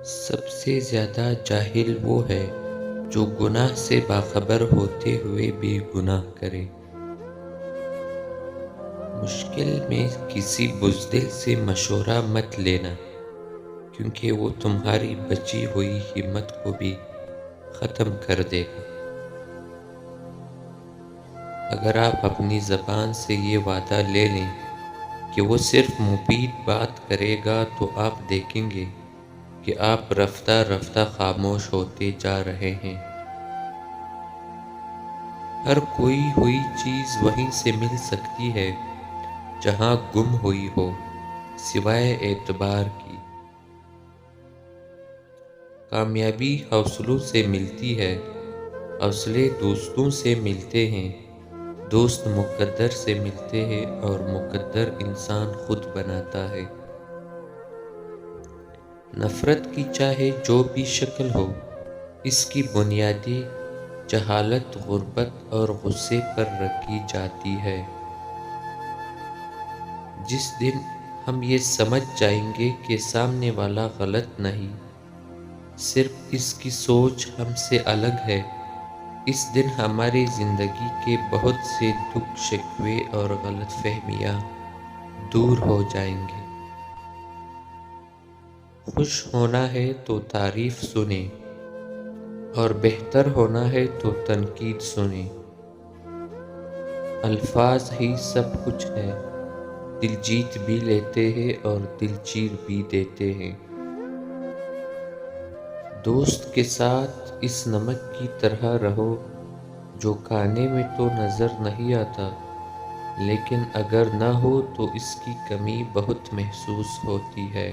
سب سے زیادہ جاہل وہ ہے جو گناہ سے باخبر ہوتے ہوئے بھی گناہ کرے۔ مشکل میں کسی بزدل سے مشورہ مت لینا، کیونکہ وہ تمہاری بچی ہوئی ہمت کو بھی ختم کر دے گا۔ اگر آپ اپنی زبان سے یہ وعدہ لے لیں کہ وہ صرف مفید بات کرے گا تو آپ دیکھیں گے کہ آپ رفتہ رفتہ خاموش ہوتے جا رہے ہیں۔ ہر کھوئی ہوئی چیز وہیں سے مل سکتی ہے جہاں گم ہوئی ہو، سوائے اعتبار کی۔ کامیابی حوصلوں سے ملتی ہے، حوصلے دوستوں سے ملتے ہیں، دوست مقدر سے ملتے ہیں اور مقدر انسان خود بناتا ہے۔ نفرت کی چاہے جو بھی شکل ہو، اس کی بنیادی جہالت، غربت اور غصے پر رکھی جاتی ہے۔ جس دن ہم یہ سمجھ جائیں گے کہ سامنے والا غلط نہیں، صرف اس کی سوچ ہم سے الگ ہے، اس دن ہماری زندگی کے بہت سے دکھ، شکوے اور غلط فہمیاں دور ہو جائیں گے۔ خوش ہونا ہے تو تعریف سنیں، اور بہتر ہونا ہے تو تنقید سنیں۔ الفاظ ہی سب کچھ ہے، دل جیت بھی لیتے ہیں اور دل چیر بھی دیتے ہیں۔ دوست کے ساتھ اس نمک کی طرح رہو جو کھانے میں تو نظر نہیں آتا، لیکن اگر نہ ہو تو اس کی کمی بہت محسوس ہوتی ہے۔